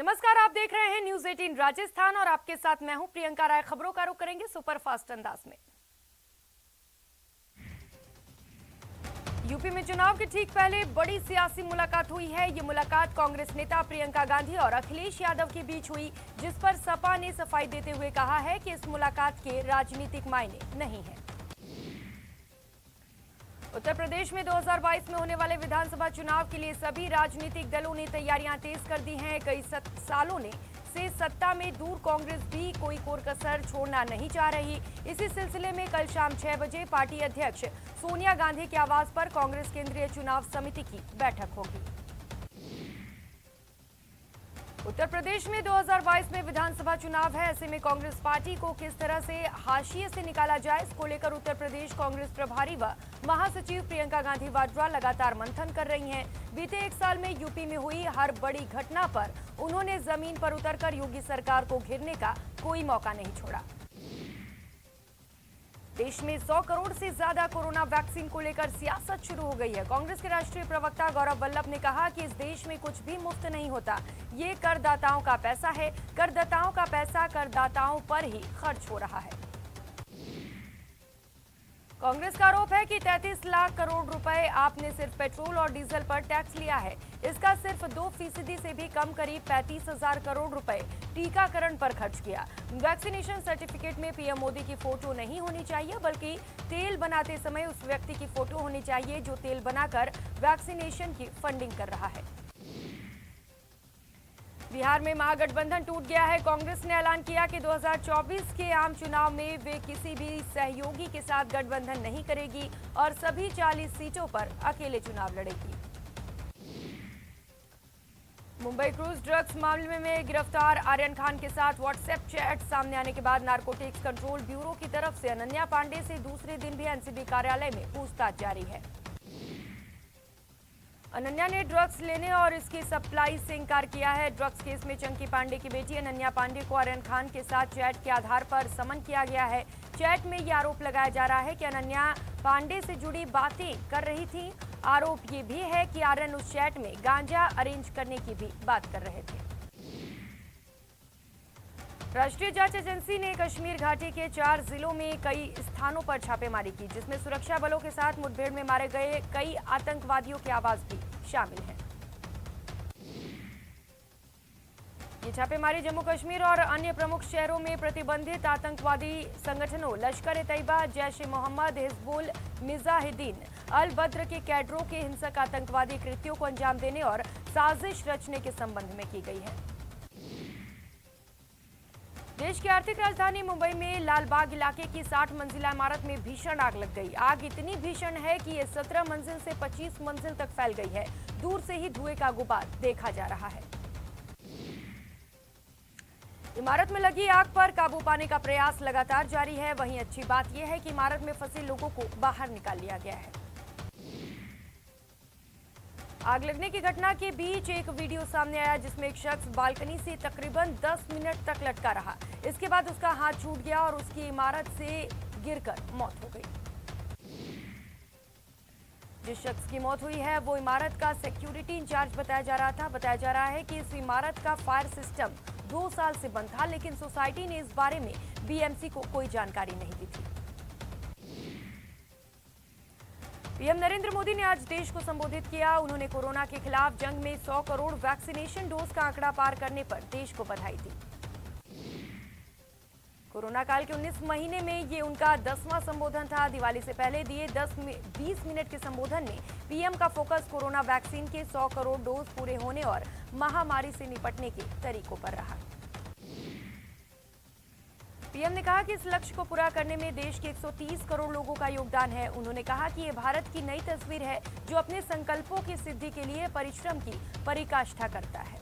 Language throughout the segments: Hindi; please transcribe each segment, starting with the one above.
नमस्कार, आप देख रहे हैं न्यूज 18 राजस्थान और आपके साथ मैं हूं प्रियंका राय। खबरों का रुख करेंगे सुपरफास्ट अंदाज में। यूपी में चुनाव के ठीक पहले बड़ी सियासी मुलाकात हुई है। ये मुलाकात कांग्रेस नेता प्रियंका गांधी और अखिलेश यादव के बीच हुई, जिस पर सपा ने सफाई देते हुए कहा है कि इस मुलाकात के राजनीतिक मायने नहीं है। उत्तर प्रदेश में 2022 में होने वाले विधानसभा चुनाव के लिए सभी राजनीतिक दलों ने तैयारियां तेज कर दी हैं। कई सालों से सत्ता में दूर कांग्रेस भी कोई कोर-कसर छोड़ना नहीं चाह रही। इसी सिलसिले में कल शाम 6 बजे पार्टी अध्यक्ष सोनिया गांधी के आवास पर कांग्रेस केंद्रीय चुनाव समिति की बैठक होगी। उत्तर प्रदेश में 2022 में विधानसभा चुनाव है। ऐसे में कांग्रेस पार्टी को किस तरह से हाशिए से निकाला जाए, इसको लेकर उत्तर प्रदेश कांग्रेस प्रभारी व महासचिव प्रियंका गांधी वाड्रा लगातार मंथन कर रही हैं। बीते एक साल में यूपी में हुई हर बड़ी घटना पर उन्होंने जमीन पर उतरकर योगी सरकार को घेरने का कोई मौका नहीं छोड़ा। देश में 100 करोड़ से ज्यादा कोरोना वैक्सीन को लेकर सियासत शुरू हो गई है। कांग्रेस के राष्ट्रीय प्रवक्ता गौरव वल्लभ ने कहा कि इस देश में कुछ भी मुफ्त नहीं होता। ये करदाताओं का पैसा है। करदाताओं का पैसा करदाताओं पर ही खर्च हो रहा है। कांग्रेस का आरोप है कि 33 लाख करोड़ रुपए आपने सिर्फ पेट्रोल और डीजल पर टैक्स लिया है। इसका सिर्फ 2% से भी कम, करीब 35,000 करोड़ रुपए टीकाकरण पर खर्च किया। वैक्सीनेशन सर्टिफिकेट में पीएम मोदी की फोटो नहीं होनी चाहिए, बल्कि तेल बनाते समय उस व्यक्ति की फोटो होनी चाहिए जो तेल बनाकर वैक्सीनेशन की फंडिंग कर रहा है। बिहार में महागठबंधन टूट गया है। कांग्रेस ने ऐलान किया कि 2024 के आम चुनाव में वे किसी भी सहयोगी के साथ गठबंधन नहीं करेगी और सभी 40 सीटों पर अकेले चुनाव लड़ेगी। मुंबई क्रूज ड्रग्स मामले में गिरफ्तार आर्यन खान के साथ व्हाट्सएप चैट सामने आने के बाद नारकोटिक्स कंट्रोल ब्यूरो की तरफ से अनन्या पांडे से दूसरे दिन भी एनसीबी कार्यालय में पूछताछ जारी है। अनन्या ने ड्रग्स लेने और इसकी सप्लाई से इनकार किया है। ड्रग्स केस में चंकी पांडे की बेटी अनन्या पांडे को आर्यन खान के साथ चैट के आधार पर समन किया गया है। चैट में ये आरोप लगाया जा रहा है कि अनन्या पांडे से जुड़ी बातें कर रही थी। आरोप ये भी है कि आर्यन उस चैट में गांजा अरेंज करने की भी बात कर रहे थे। राष्ट्रीय जांच एजेंसी ने कश्मीर घाटी के 4 जिलों में कई स्थानों पर छापेमारी की, जिसमें सुरक्षा बलों के साथ मुठभेड़ में मारे गए कई आतंकवादियों के आवास भी शामिल हैं। ये छापेमारी जम्मू कश्मीर और अन्य प्रमुख शहरों में प्रतिबंधित आतंकवादी संगठनों लश्कर-ए-तैयबा, जैश-ए-मोहम्मद, हिजबुल मुजाहिदीन अल बद्र के कैडरों के हिंसक आतंकवादी कृत्यों को अंजाम देने और साजिश रचने के संबंध में की गई है। देश की आर्थिक राजधानी मुंबई में लालबाग इलाके की 60 मंजिला इमारत में भीषण आग लग गई। आग इतनी भीषण है कि ये 17 मंजिल से 25 मंजिल तक फैल गई है। दूर से ही धुएं का गुबार देखा जा रहा है। इमारत में लगी आग पर काबू पाने का प्रयास लगातार जारी है। वहीं अच्छी बात यह है कि इमारत में फंसे लोगों को बाहर निकाल लिया गया है। आग लगने की घटना के बीच एक वीडियो सामने आया, जिसमें एक शख्स बालकनी से तकरीबन 10 मिनट तक लटका रहा। इसके बाद उसका हाथ छूट गया और उसकी इमारत से गिरकर मौत हो गई। जिस शख्स की मौत हुई है वो इमारत का सिक्योरिटी इंचार्ज बताया जा रहा था। बताया जा रहा है कि इस इमारत का फायर सिस्टम 2 साल से बंद था, लेकिन सोसाइटी ने इस बारे में बीएमसी को कोई जानकारी नहीं दी थी। पीएम नरेंद्र मोदी ने आज देश को संबोधित किया। उन्होंने कोरोना के खिलाफ जंग में 100 करोड़ वैक्सीनेशन डोज का आंकड़ा पार करने पर देश को बधाई दी। कोरोना काल के 19 महीने में ये उनका 10वां संबोधन था। दिवाली से पहले दिए 20 मिनट के संबोधन में पीएम का फोकस कोरोना वैक्सीन के 100 करोड़ डोज पूरे होने और महामारी से निपटने के तरीकों पर रहा। पीएम ने कहा कि इस लक्ष्य को पूरा करने में देश के 130 करोड़ लोगों का योगदान है। उन्होंने कहा कि ये भारत की नई तस्वीर है जो अपने संकल्पों की सिद्धि के लिए परिश्रम की पराकाष्ठा करता है।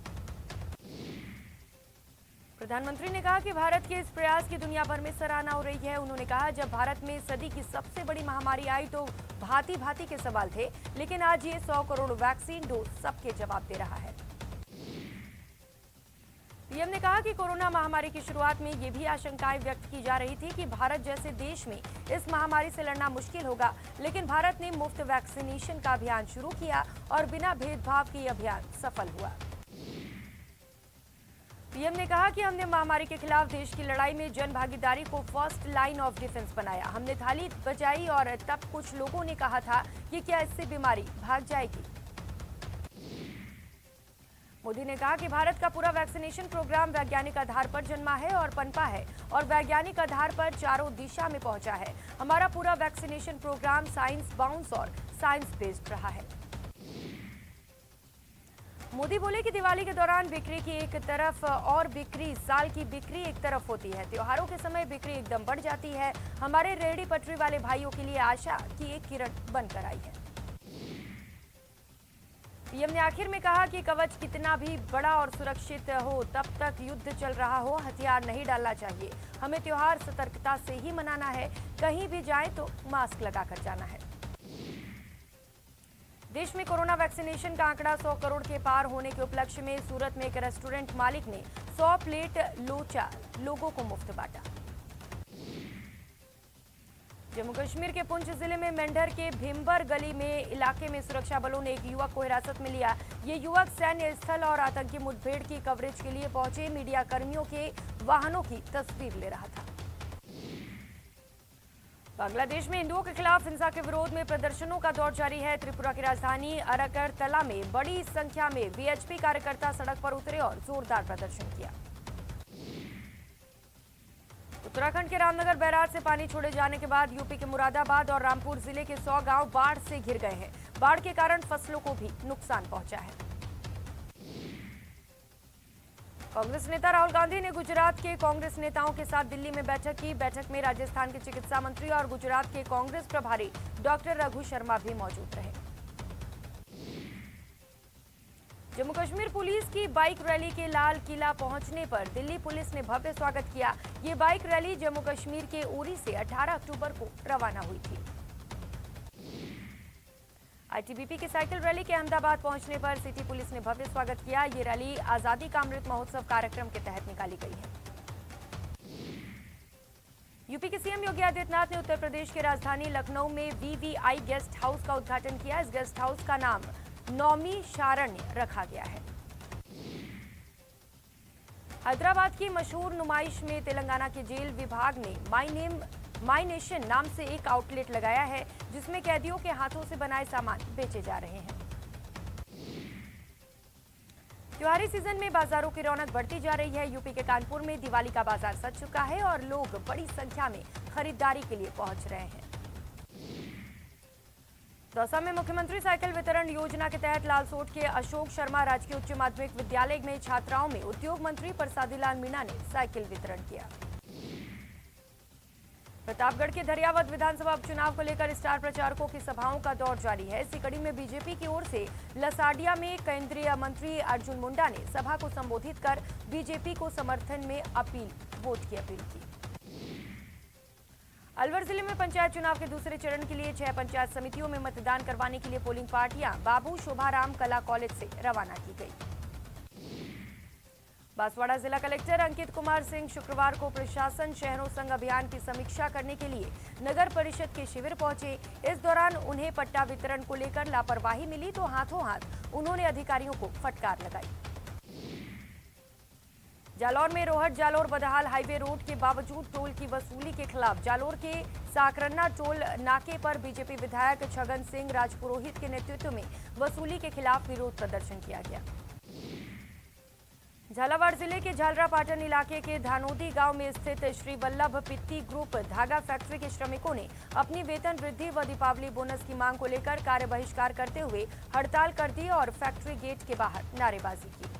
प्रधानमंत्री ने कहा कि भारत के इस प्रयास की दुनिया भर में सराहना हो रही है। उन्होंने कहा, जब भारत में सदी की सबसे बड़ी महामारी आई तो भांति भांति के सवाल थे, लेकिन आज ये 100 करोड़ वैक्सीन डोज सबके जवाब दे रहा है। पीएम ने कहा कि कोरोना महामारी की शुरुआत में ये भी आशंकाएं व्यक्त की जा रही थी कि भारत जैसे देश में इस महामारी से लड़ना मुश्किल होगा, लेकिन भारत ने मुफ्त वैक्सीनेशन का अभियान शुरू किया और बिना भेदभाव के ये अभियान सफल हुआ। पीएम ने कहा कि हमने महामारी के खिलाफ देश की लड़ाई में जन भागीदारी को फर्स्ट लाइन ऑफ डिफेंस बनाया। हमने थाली बचाई और तब कुछ लोगों ने कहा था कि क्या इससे बीमारी भाग जाएगी। मोदी ने कहा कि भारत का पूरा वैक्सीनेशन प्रोग्राम वैज्ञानिक आधार पर जन्मा है और पनपा है और वैज्ञानिक आधार पर चारों दिशा में पहुंचा है। हमारा पूरा वैक्सीनेशन प्रोग्राम साइंस बाउंस और साइंस बेस्ड रहा है। मोदी बोले कि दिवाली के दौरान बिक्री की एक तरफ और बिक्री साल की बिक्री एक तरफ होती है। त्योहारों के समय बिक्री एकदम बढ़ जाती है। हमारे रेहड़ी पटरी वाले भाइयों के लिए आशा की एक किरण बनकर आई है। पीएम ने आखिर में कहा कि कवच कितना भी बड़ा और सुरक्षित हो, तब तक युद्ध चल रहा हो, हथियार नहीं डालना चाहिए। हमें त्योहार सतर्कता से ही मनाना है। कहीं भी जाएं तो मास्क लगाकर जाना है। देश में कोरोना वैक्सीनेशन का आंकड़ा 100 करोड़ के पार होने के उपलक्ष्य में सूरत में एक रेस्टोरेंट मालिक ने 100 प्लेट लोचा लोगों को मुफ्त बांटा। जम्मू कश्मीर के पुंछ जिले में मेंढर के भीमबर गली में इलाके में सुरक्षा बलों ने एक युवक को हिरासत में लिया। ये युवक सैन्य स्थल और आतंकी मुठभेड़ की कवरेज के लिए पहुंचे मीडिया कर्मियों के वाहनों की तस्वीर ले रहा था। बांग्लादेश में हिंदुओं के खिलाफ हिंसा के विरोध में प्रदर्शनों का दौर जारी है। त्रिपुरा की राजधानी अगरतला में बड़ी संख्या में वीएचपी कार्यकर्ता सड़क पर उतरे और जोरदार प्रदर्शन किया। उत्तराखंड के रामनगर बैराज से पानी छोड़े जाने के बाद यूपी के मुरादाबाद और रामपुर जिले के 100 गांव बाढ़ से घिर गए हैं। बाढ़ के कारण फसलों को भी नुकसान पहुंचा है। कांग्रेस नेता राहुल गांधी ने गुजरात के कांग्रेस नेताओं के साथ दिल्ली में बैठक की। बैठक में राजस्थान के चिकित्सा मंत्री और गुजरात के कांग्रेस प्रभारी डॉक्टर रघु शर्मा भी मौजूद रहे। जम्मू कश्मीर पुलिस की बाइक रैली के लाल किला पहुंचने पर दिल्ली पुलिस ने भव्य स्वागत किया। ये बाइक रैली जम्मू कश्मीर के उरी से 18 अक्टूबर को रवाना हुई थी। आईटीबीपी की साइकिल रैली के अहमदाबाद पहुंचने पर सिटी पुलिस ने भव्य स्वागत किया। ये रैली आजादी का अमृत महोत्सव कार्यक्रम के तहत निकाली गई है। यूपी के सीएम योगी आदित्यनाथ ने उत्तर प्रदेश की राजधानी लखनऊ में वीवीआई गेस्ट हाउस का उद्घाटन किया। इस गेस्ट हाउस का नाम नौमी शारण्य रखा गया है। हैदराबाद की मशहूर नुमाइश में तेलंगाना के जेल विभाग ने माई नेशन नाम से एक आउटलेट लगाया है, जिसमें कैदियों के हाथों से बनाए सामान बेचे जा रहे हैं। त्योहारी सीजन में बाजारों की रौनक बढ़ती जा रही है। यूपी के कानपुर में दिवाली का बाजार सज चुका है और लोग बड़ी संख्या में खरीदारी के लिए पहुंच रहे हैं। दौसा में मुख्यमंत्री साइकिल वितरण योजना के तहत लालसोट के अशोक शर्मा राजकीय उच्च माध्यमिक विद्यालय में छात्राओं में उद्योग मंत्री प्रसादीलाल मीणा ने साइकिल वितरण किया। प्रतापगढ़ के धरियावद विधानसभा उपचुनाव को लेकर स्टार प्रचारकों की सभाओं का दौर जारी है। इसी कड़ी में बीजेपी की ओर से लसाडिया में केंद्रीय मंत्री अर्जुन मुंडा ने सभा को संबोधित कर बीजेपी को समर्थन में वोट की अपील की। अलवर जिले में पंचायत चुनाव के दूसरे चरण के लिए 6 पंचायत समितियों में मतदान करवाने के लिए पोलिंग पार्टियां बाबू शोभाराम कला कॉलेज से रवाना की गई। बांसवाड़ा जिला कलेक्टर अंकित कुमार सिंह शुक्रवार को प्रशासन शहरों संग अभियान की समीक्षा करने के लिए नगर परिषद के शिविर पहुंचे। इस दौरान उन्हें पट्टा वितरण को लेकर लापरवाही मिली तो हाथों हाथ उन्होंने अधिकारियों को फटकार लगाई। जालौर में रोहट जालौर बदहाल हाईवे रोड के बावजूद टोल की वसूली के खिलाफ जालौर के साकरन्ना टोल नाके पर बीजेपी विधायक छगन सिंह राजपुरोहित के नेतृत्व में वसूली के खिलाफ विरोध प्रदर्शन किया गया। झालावाड़ जिले के झालरापाटन इलाके के धानोदी गांव में स्थित श्री वल्लभ पित्ती ग्रुप धागा फैक्ट्री के श्रमिकों ने अपनी वेतन वृद्धि व दीपावली बोनस की मांग को लेकर कार्य बहिष्कार करते हुए हड़ताल कर दी और फैक्ट्री गेट के बाहर नारेबाजी की।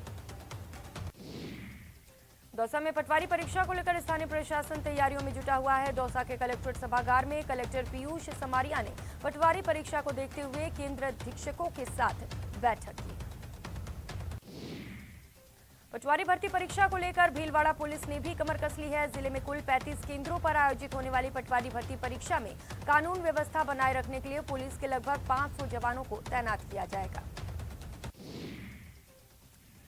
दौसा में पटवारी परीक्षा को लेकर स्थानीय प्रशासन तैयारियों में जुटा हुआ है। दौसा के कलेक्ट्रेट सभागार में कलेक्टर पीयूष समारिया ने पटवारी परीक्षा को देखते हुए केंद्र अधीक्षकों के साथ बैठक की। पटवारी भर्ती परीक्षा को लेकर भीलवाड़ा पुलिस ने भी कमर कस ली है। जिले में कुल 35 केंद्रों पर आयोजित होने वाली पटवारी भर्ती परीक्षा में कानून व्यवस्था बनाए रखने के लिए पुलिस के लगभग 500 जवानों को तैनात किया जाएगा।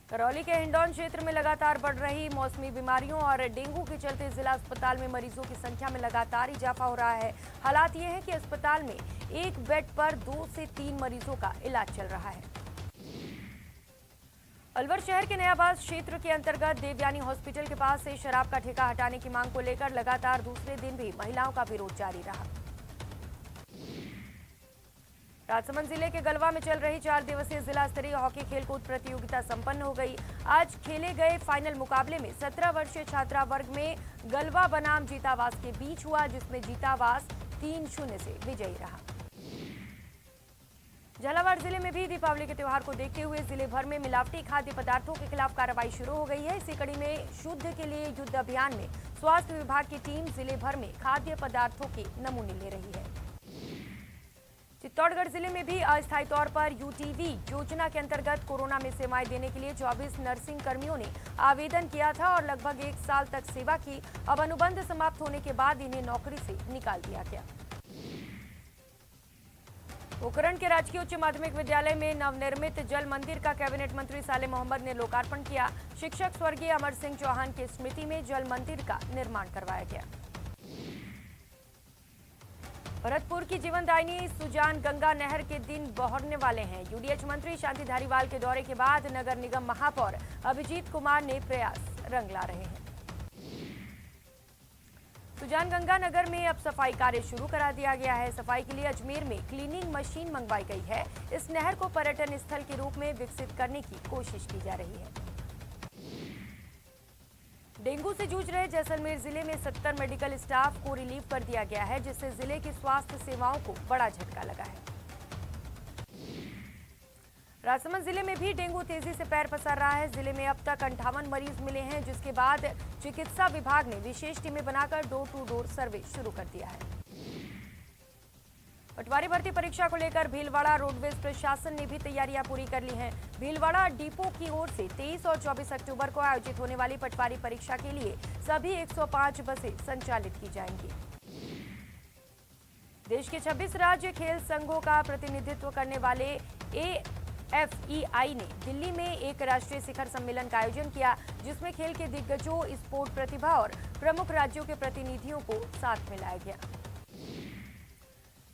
करौली के हिंडौन क्षेत्र में लगातार बढ़ रही मौसमी बीमारियों और डेंगू के चलते जिला अस्पताल में मरीजों की संख्या में लगातार इजाफा हो रहा है। हालात ये है कि अस्पताल में एक बेड पर 2 से 3 मरीजों का इलाज चल रहा है। अलवर शहर के नयाबाज क्षेत्र के अंतर्गत देवयानी हॉस्पिटल के पास से शराब का ठेका हटाने की मांग को लेकर लगातार दूसरे दिन भी महिलाओं का विरोध जारी रहा। राजसमंद जिले के गलवा में चल रही 4 दिवसीय जिला स्तरीय हॉकी खेलकूद प्रतियोगिता संपन्न हो गई। आज खेले गए फाइनल मुकाबले में 17 वर्षीय छात्रा वर्ग में गलवा बनाम जीतावास के बीच हुआ, जिसमें जीतावास 3-0 से विजयी रहा। झालावाड़ जिले में भी दीपावली के त्यौहार को देखते हुए जिले भर में मिलावटी खाद्य पदार्थों के खिलाफ कार्रवाई शुरू हो गई है। इसी कड़ी में शुद्ध के लिए युद्ध अभियान में स्वास्थ्य विभाग की टीम जिले भर में खाद्य पदार्थों के नमूने ले रही है। चित्तौड़गढ़ जिले में भी अस्थायी तौर पर यूटीवी योजना के अंतर्गत कोरोना में सेवाएं देने के लिए 24 नर्सिंग कर्मियों ने आवेदन किया था और लगभग 1 साल तक सेवा की। अब अनुबंध समाप्त होने के बाद इन्हें नौकरी से निकाल दिया गया। पोखरण के राजकीय उच्च माध्यमिक विद्यालय में नवनिर्मित जल मंदिर का कैबिनेट मंत्री सालेह मोहम्मद ने लोकार्पण किया। शिक्षक स्वर्गीय अमर सिंह चौहान की स्मृति में जल मंदिर का निर्माण करवाया गया। भरतपुर की जीवनदायिनी सुजान गंगा नहर के दिन बहरने वाले हैं। यूडीएच मंत्री शांति धारीवाल के दौरे के बाद नगर निगम महापौर अभिजीत कुमार ने प्रयास रंग ला रहे हैं। सुजान गंगा नगर में अब सफाई कार्य शुरू करा दिया गया है। सफाई के लिए अजमेर में क्लीनिंग मशीन मंगवाई गई है। इस नहर को पर्यटन स्थल के रूप में विकसित करने की कोशिश की जा रही है। डेंगू से जूझ रहे जैसलमेर जिले में 70 मेडिकल स्टाफ को रिलीव कर दिया गया है, जिससे जिले की स्वास्थ्य सेवाओं को बड़ा झटका लगा है। राजसमंद जिले में भी डेंगू तेजी से पैर पसार रहा है। जिले में अब तक 58 मरीज मिले हैं, जिसके बाद चिकित्सा विभाग ने विशेष टीमें बनाकर डोर टू डोर सर्वे शुरू कर दिया है। पटवारी भर्ती परीक्षा को लेकर भीलवाड़ा रोडवेज प्रशासन ने भी तैयारियां पूरी कर ली हैं। भीलवाड़ा डिपो की ओर से 23 और 24 अक्टूबर को आयोजित होने वाली पटवारी परीक्षा के लिए सभी 105 बसें संचालित की जाएंगी। देश के 26 राज्य खेल संघों का प्रतिनिधित्व करने वाले AFEI ने दिल्ली में एक राष्ट्रीय शिखर सम्मेलन का आयोजन किया, जिसमें खेल के दिग्गजों, स्पोर्ट प्रतिभा और प्रमुख राज्यों के प्रतिनिधियों को साथ में लाया गया।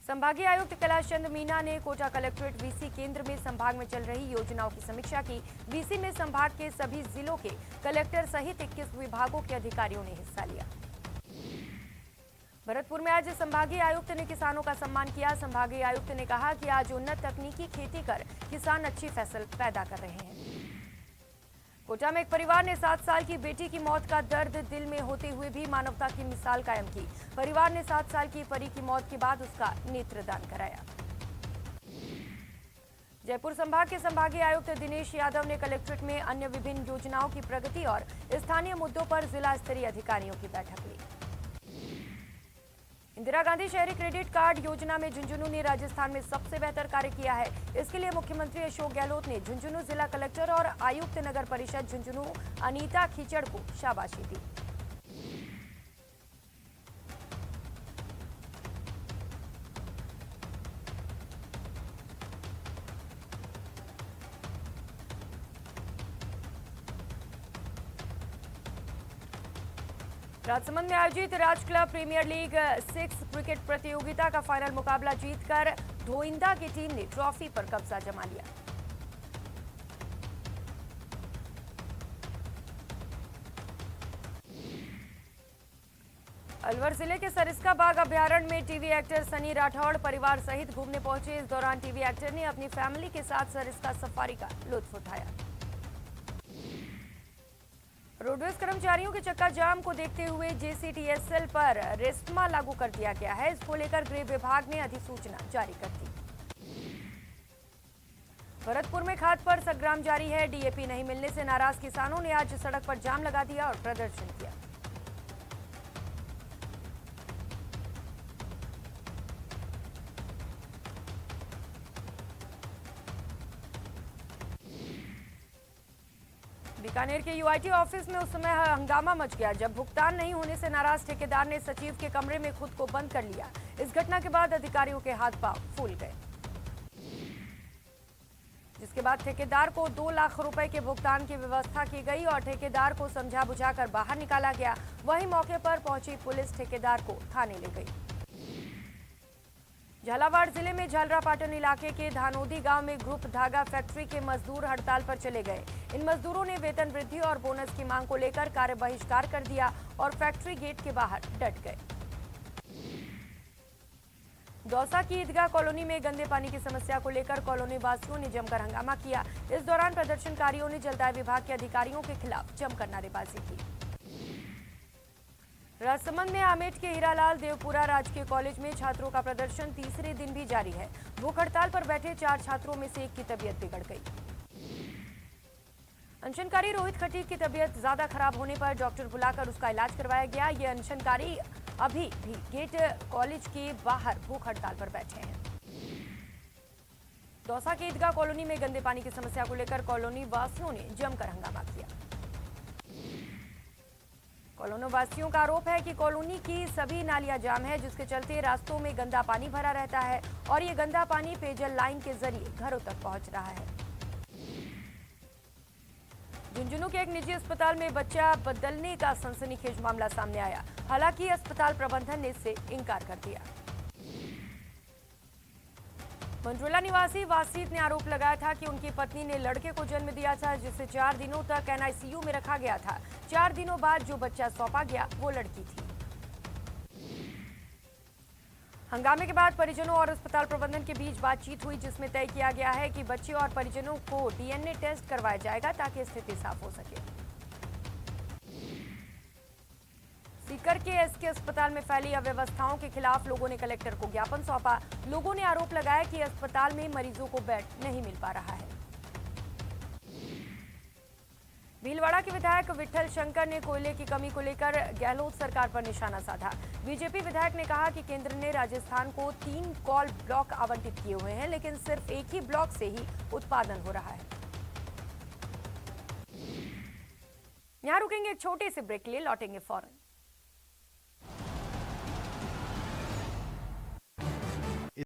संभागीय आयुक्त कैलाश चंद्र मीना ने कोटा कलेक्ट्रेट वीसी केंद्र में संभाग में चल रही योजनाओं की समीक्षा की। वीसी में संभाग के सभी जिलों के कलेक्टर सहित 21 विभागों के अधिकारियों ने हिस्सा लिया। भरतपुर में आज संभागीय आयुक्त ने किसानों का सम्मान किया। संभागीय आयुक्त ने कहा कि आज उन्नत तकनीकी खेती कर किसान अच्छी फसल पैदा कर रहे हैं। कोटा में एक परिवार ने 7 साल की बेटी की मौत का दर्द दिल में होते हुए भी मानवता की मिसाल कायम की। परिवार ने 7 साल की परी की मौत के बाद उसका नेत्रदान कराया। जयपुर संभाग के संभागीय आयुक्त दिनेश यादव ने कलेक्ट्रेट में अन्य विभिन्न योजनाओं की प्रगति और स्थानीय मुद्दों पर जिला स्तरीय अधिकारियों की बैठक ली। इंदिरा गांधी शहरी क्रेडिट कार्ड योजना में झुंझुनू ने राजस्थान में सबसे बेहतर कार्य किया है। इसके लिए मुख्यमंत्री अशोक गहलोत ने झुंझुनू जिला कलेक्टर और आयुक्त नगर परिषद झुंझुनू अनीता खीचड़ को शाबाशी दी। राजसमंद में आयोजित राज क्लब प्रीमियर लीग 6 क्रिकेट प्रतियोगिता का फाइनल मुकाबला जीतकर धोइंदा की टीम ने ट्रॉफी पर कब्जा जमा लिया। अलवर जिले के सरिस्का बाग अभ्यारण्य में टीवी एक्टर सनी राठौड़ परिवार सहित घूमने पहुंचे। इस दौरान टीवी एक्टर ने अपनी फैमिली के साथ सरिस्का सफारी का लुत्फ उठाया। रोडवेज कर्मचारियों के चक्का जाम को देखते हुए JCTSL पर रेस्मा लागू कर दिया गया है। इसको लेकर गृह विभाग ने अधिसूचना जारी कर दी। भरतपुर में खाद पर संग्राम जारी है। DAP नहीं मिलने से नाराज किसानों ने आज सड़क पर जाम लगा दिया और प्रदर्शन किया। बीकानेर के UIT ऑफिस में उस समय हंगामा मच गया जब भुगतान नहीं होने से नाराज ठेकेदार ने सचिव के कमरे में खुद को बंद कर लिया। इस घटना के बाद अधिकारियों के हाथ पांव फूल गए, जिसके बाद ठेकेदार को 2 लाख रुपए के भुगतान की व्यवस्था की गई और ठेकेदार को समझा बुझाकर बाहर निकाला गया। वहीं मौके पर पहुंची पुलिस ठेकेदार को थाने ले गई। झालावाड़ जिले में झालरापाटन इलाके के धानोदी गांव में ग्रुप धागा फैक्ट्री के मजदूर हड़ताल पर चले गए। इन मजदूरों ने वेतन वृद्धि और बोनस की मांग को लेकर कार्य बहिष्कार कर दिया और फैक्ट्री गेट के बाहर डट गए। दौसा की ईदगाह कॉलोनी में गंदे पानी की समस्या को लेकर कॉलोनी वासियों ने जमकर हंगामा किया। इस दौरान प्रदर्शनकारियों ने जलदाय विभाग के अधिकारियों के खिलाफ जमकर नारेबाजी की। राजसमंद में आमेठ के हीरालाल देवपुरा राजकीय कॉलेज में छात्रों का प्रदर्शन तीसरे दिन भी जारी है। भूख हड़ताल पर बैठे 4 छात्रों में से एक की तबीयत बिगड़ गई। अनशनकारी रोहित खटीक की तबीयत ज्यादा खराब होने पर डॉक्टर बुलाकर उसका इलाज करवाया गया। ये अनशनकारी अभी भी गेट कॉलेज के बाहर भूख हड़ताल पर बैठे हैं। दौसा के ईदगाह कॉलोनी में गंदे पानी की समस्या को लेकर कॉलोनी वासियों ने जमकर हंगामा किया। कॉलोनी वासियों का आरोप है कि कॉलोनी की सभी नालियां जाम है, जिसके चलते रास्तों में गंदा पानी भरा रहता है और ये गंदा पानी पेयजल लाइन के जरिए घरों तक पहुंच रहा है। झुंझुनू के एक निजी अस्पताल में बच्चा बदलने का सनसनीखेज मामला सामने आया। हालांकि अस्पताल प्रबंधन ने इससे इनकार कर दिया। मंडरोला निवासी वासीद ने आरोप लगाया था कि उनकी पत्नी ने लड़के को जन्म दिया था, जिसे 4 दिनों तक एनआईसीयू में रखा गया था। 4 दिनों बाद जो बच्चा सौंपा गया वो लड़की थी। हंगामे के बाद परिजनों और अस्पताल प्रबंधन के बीच बातचीत हुई, जिसमें तय किया गया है कि बच्चे और परिजनों को डीएनए टेस्ट करवाया जाएगा ताकि स्थिति साफ हो सके। सीकर के एसके अस्पताल में फैली अव्यवस्थाओं के खिलाफ लोगों ने कलेक्टर को ज्ञापन सौंपा। लोगों ने आरोप लगाया कि अस्पताल में मरीजों को बेड नहीं मिल पा रहा है। भीलवाड़ा के विधायक विठल शंकर ने कोयले की कमी को लेकर गहलोत सरकार पर निशाना साधा। बीजेपी विधायक ने कहा कि केंद्र ने राजस्थान को 3 कोल ब्लॉक आवंटित किए हुए हैं, लेकिन सिर्फ एक ही ब्लॉक से ही उत्पादन हो रहा है। यहां रुकेंगे एक छोटे से ब्रेक के लिए, लौटेंगे फौरन।